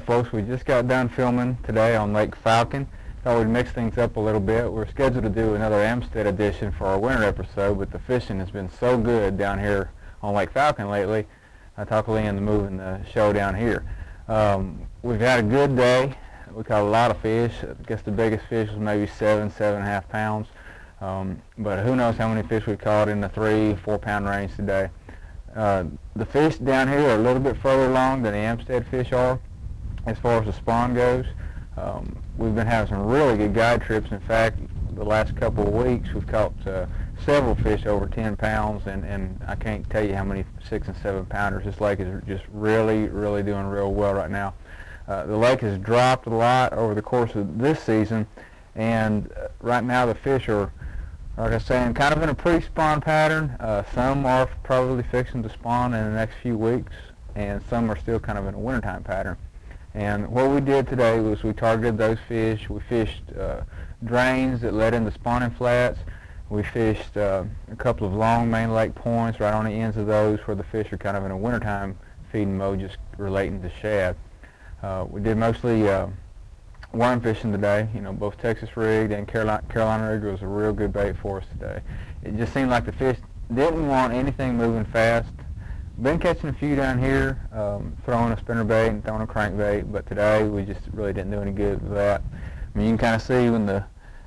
folks, we just got done filming today on Lake Falcon. Thought we'd mix things up a little bit. We're scheduled to do another Amstead edition for our winter episode, but the fishing has been so good down here on Lake Falcon lately. I talked Lee into moving the show down here. We've had a good day. We caught a lot of fish. I guess the biggest fish was maybe 7.5 pounds. But who knows how many fish we caught in the 3-4 pound range today. The fish down here are a little bit further along than the Amstead fish are as far as the spawn goes. We've been having some really good guide trips. In fact, the last couple of weeks we've caught several fish over 10 pounds, and I can't tell you how many 6 and 7 pounders. This lake is just really doing real well right now. The lake has dropped a lot over the course of this season, and right now the fish are, like I was saying, kind of in a pre-spawn pattern. Some are probably fixing to spawn in the next few weeks, and some are still kind of in a wintertime pattern. And what we did today was we targeted those fish. We fished drains that led into spawning flats. We fished a couple of long main lake points right on the ends of those where the fish are kind of in a wintertime feeding mode, just relating to shad. We did mostly worm fishing today. You know, both Texas rigged and Carolina rigged was a real good bait for us today. It just seemed like the fish didn't want anything moving fast. Been catching a few down here, throwing a spinnerbait and throwing a crankbait, but today we just really didn't do any good with that. I mean, you can kind of see when the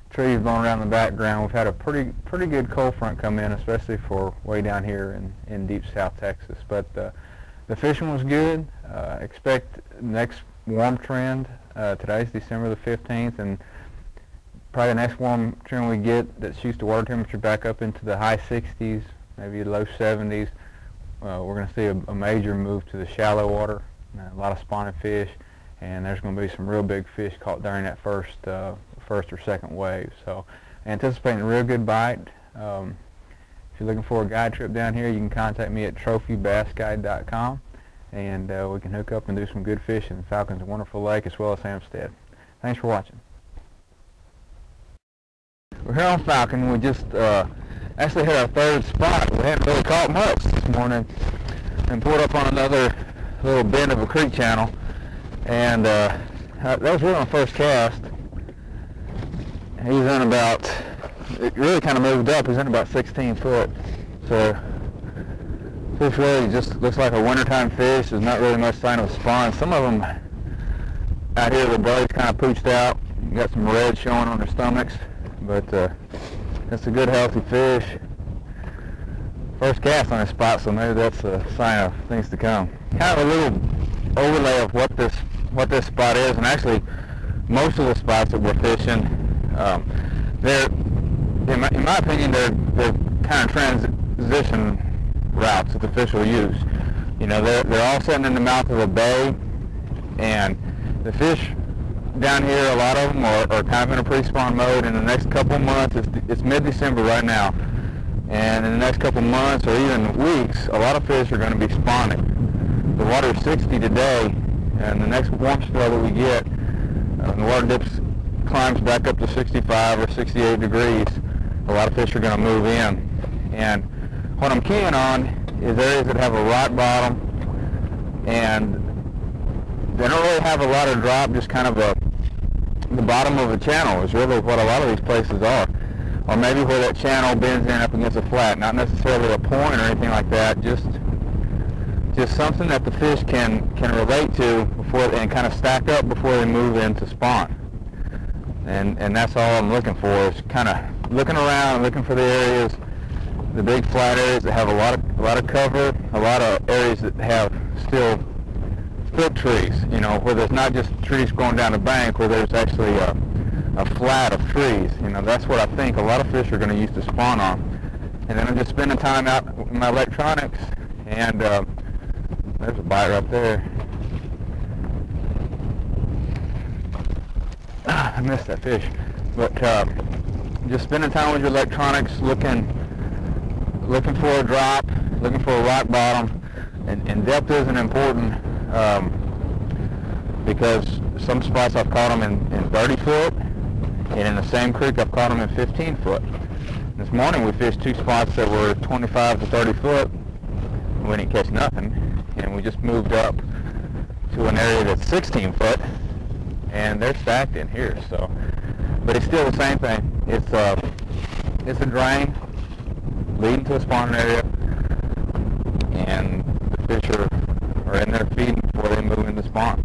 trees blowing around in the background, we've had a pretty good cold front come in, especially for way down here in deep South Texas. But the fishing was good. Expect next warm trend. Today's December the 15th, and probably the next warm trend we get that shoots the water temperature back up into the high 60s, maybe low 70s. We're going to see a major move to the shallow water, a lot of spawning fish, and there's going to be some real big fish caught during that first or second wave. So anticipating a real good bite. If you're looking for a guide trip down here, you can contact me at trophybassguide.com, and we can hook up and do some good fishing in Falcon's wonderful lake as well as Amstead. Thanks for watching. We're here on Falcon. We just actually hit our third spot. We hadn't really caught much this morning and pulled up on another little bend of a creek channel, and that was really my first cast. He's in about, it really kind of moved up, he's in about 16 foot. So fish really just looks like a wintertime fish. There's not really much sign of spawn. Some of them out here, the belly's kind of pooched out. You got some red showing on their stomachs, but that's a good healthy fish. First cast on this spot, so maybe that's a sign of things to come. Kind of a little overlay of what this spot is, and actually most of the spots that we're fishing, they're, in my opinion, they're kind of transition routes that the fish will use. You know, they're all sitting in the mouth of a bay, and the fish down here, a lot of them are kind of in a pre-spawn mode. In the next couple of months, it's mid-December right now, and in the next couple of months or even weeks, a lot of fish are going to be spawning. The water is 60 today, and the next warm spell that we get, the water climbs back up to 65 or 68 degrees, a lot of fish are going to move in. And what I'm keying on is areas that have a rock bottom, and they don't really have a lot of drop, just kind of the bottom of a channel is really what a lot of these places are. Or maybe where that channel bends in up against a flat, not necessarily a point or anything like that, just something that the fish can relate to before and kind of stack up before they move into spawn. And that's all I'm looking for, is kind of looking around, looking for the areas, the big flat areas that have a lot of cover, a lot of areas that have still foot trees, you know, where there's not just trees going down the bank, where there's actually a flat of trees. You know, that's what I think a lot of fish are going to use to spawn on. And then I'm just spending time out with my electronics, and there's a bite right there. I missed that fish. But just spending time with your electronics, looking for a drop, looking for a rock bottom, and depth isn't important, because some spots I've caught them in 30 foot, and in the same creek I've caught them in 15 foot. This morning we fished two spots that were 25 to 30 foot, and we didn't catch nothing, and we just moved up to an area that's 16 foot, and they're stacked in here. So, but it's still the same thing. It's a drain leading to a spawning area, and the fish are in there feeding before they move into spawn.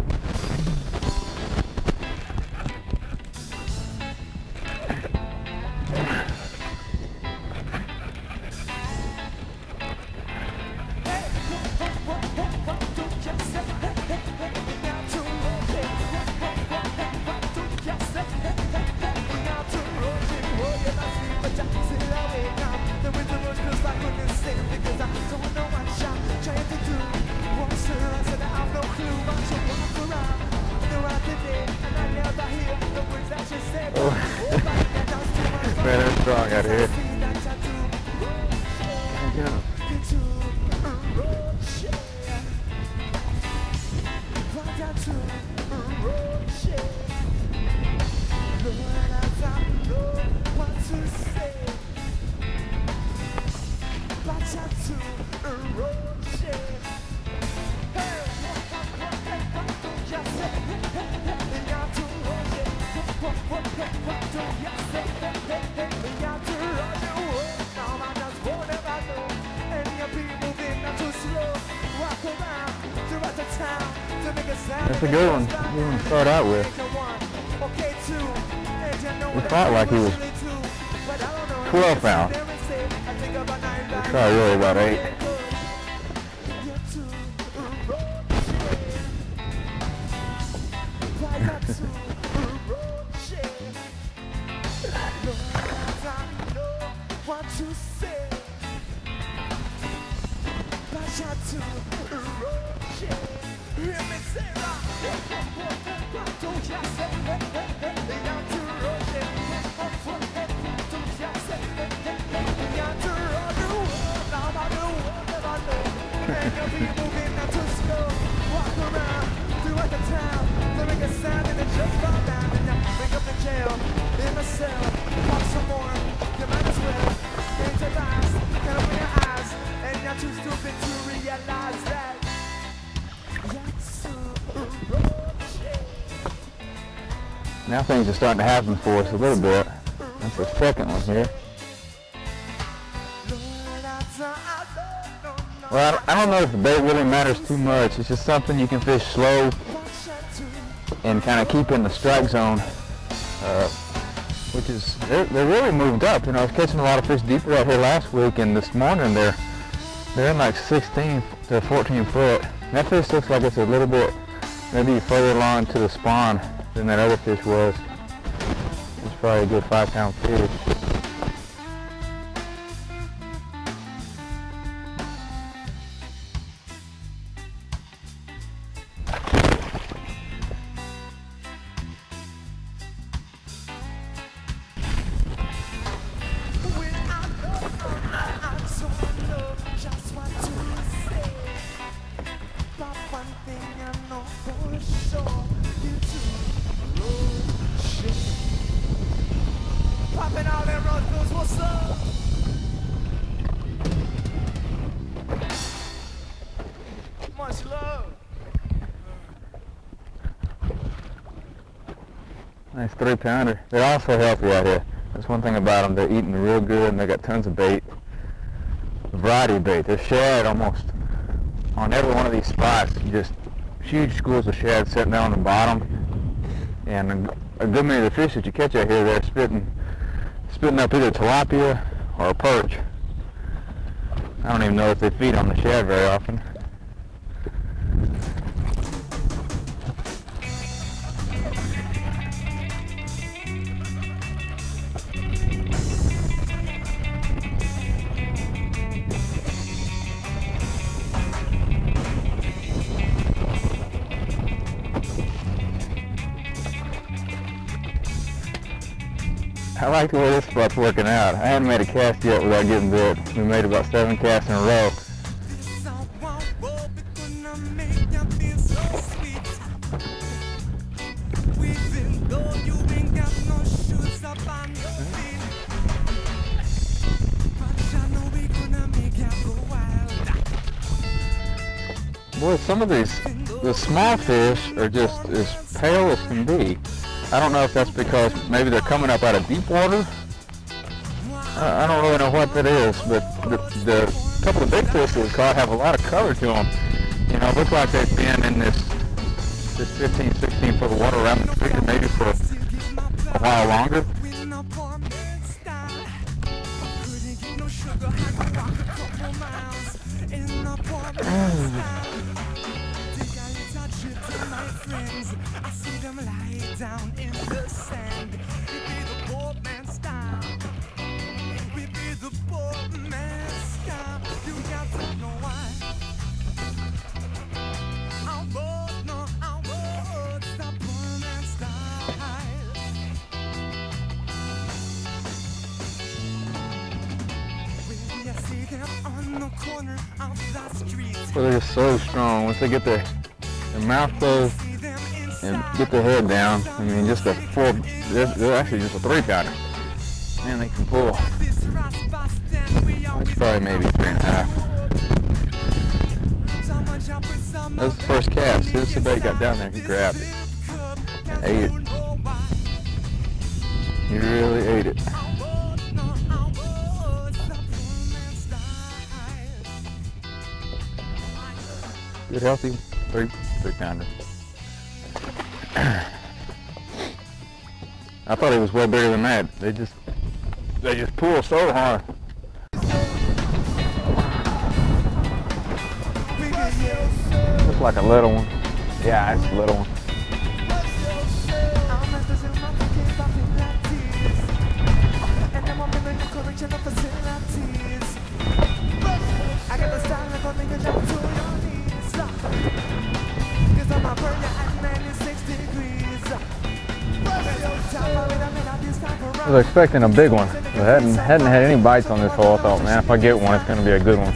Man, they're strong out here. That's a good one. You want to start out with. We thought like he was 12 pounds. It's probably really about 8. Now things are starting to happen for us a little bit. That's the second one here. Well, I don't know if the bait really matters too much. It's just something you can fish slow and kind of keep in the strike zone, which is, they're really moved up. You know, I was catching a lot of fish deeper out here last week, and this morning they're in like 16 to 14 foot. And that fish looks like it's a little bit maybe further along to the spawn than that other fish was. It's probably a good 5-pound fish. Nice 3-pounder. They're also healthy out here. That's one thing about them. They're eating real good, and they got tons of bait. A variety of bait. There's shad almost on every one of these spots. Just huge schools of shad sitting down on the bottom, and a good many of the fish that you catch out here, they're spitting up either tilapia or a perch. I don't even know if they feed on the shad very often. I like the way this spot's working out. I haven't made a cast yet without getting bit. We made about 7 casts in a row. Boy, some of these the small fish are just as pale as can be. I don't know if that's because maybe they're coming up out of deep water. I don't really know what that is, but the couple of big fish that we caught have a lot of color to them. You know, it looks like they've been in this 15, 16 foot of water around the creek maybe for a while longer. Well, they're just so strong. Once they get their mouth closed and get their head down, I mean, just a full, they're actually just a 3-pounder. Man, they can pull. It's probably maybe 3.5. That was the first cast. As soon as the bait got down there, he grabbed it and ate it. He really ate it. Good healthy 3-pounder. I thought he was way bigger than that. They just pull so hard. Looks like a little one. Yeah, it's a little one. I was expecting a big one. I hadn't had any bites on this hole. I thought, man, if I get one, it's going to be a good one.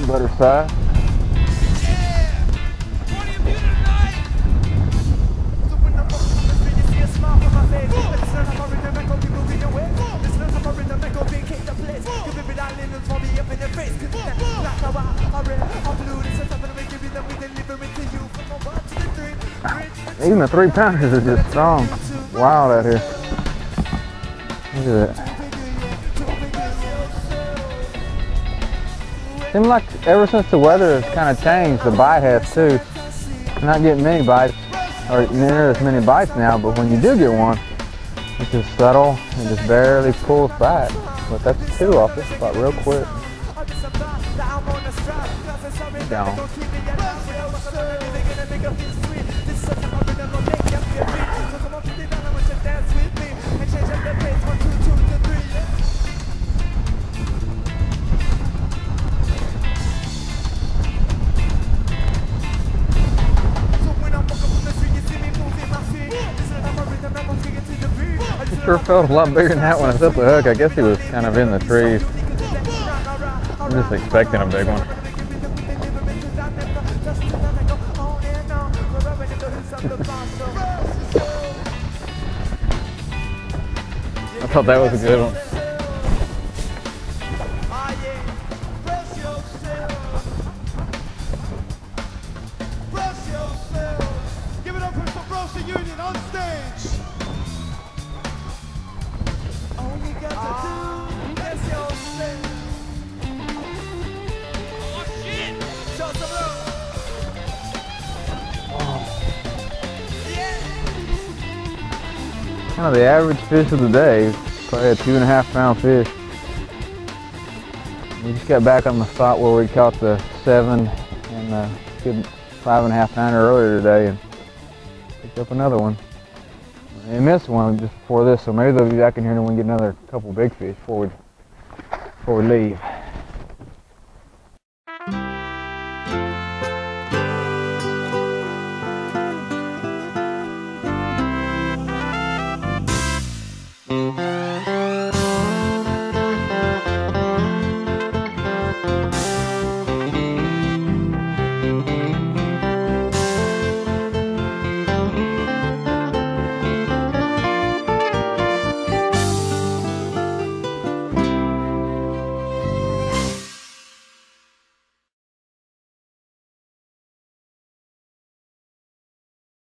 Better size. Even the 3-pounders are just strong. Wild out here. Look at that. Seems like ever since the weather has kind of changed, the bite has too. I'm not getting many bites, or near as many bites now, but when you do get one, it's just subtle and just barely pulls back. But that's 2 off this spot real quick. Down. Sure felt a lot bigger than that when I set the hook. I guess he was kind of in the trees. I'm just expecting a big one. I thought that was a good one. Give it up for Brosha Union on stage. All you got to do is yourself. Oh shit! Show some love. Kind of the average fish of the day, probably a 2.5-pound fish. We just got back on the spot where we caught the 7 and a good 5.5-pounder earlier today and picked up another one. We missed one just before this, so maybe they'll be back in here and we can get another couple big fish before we leave.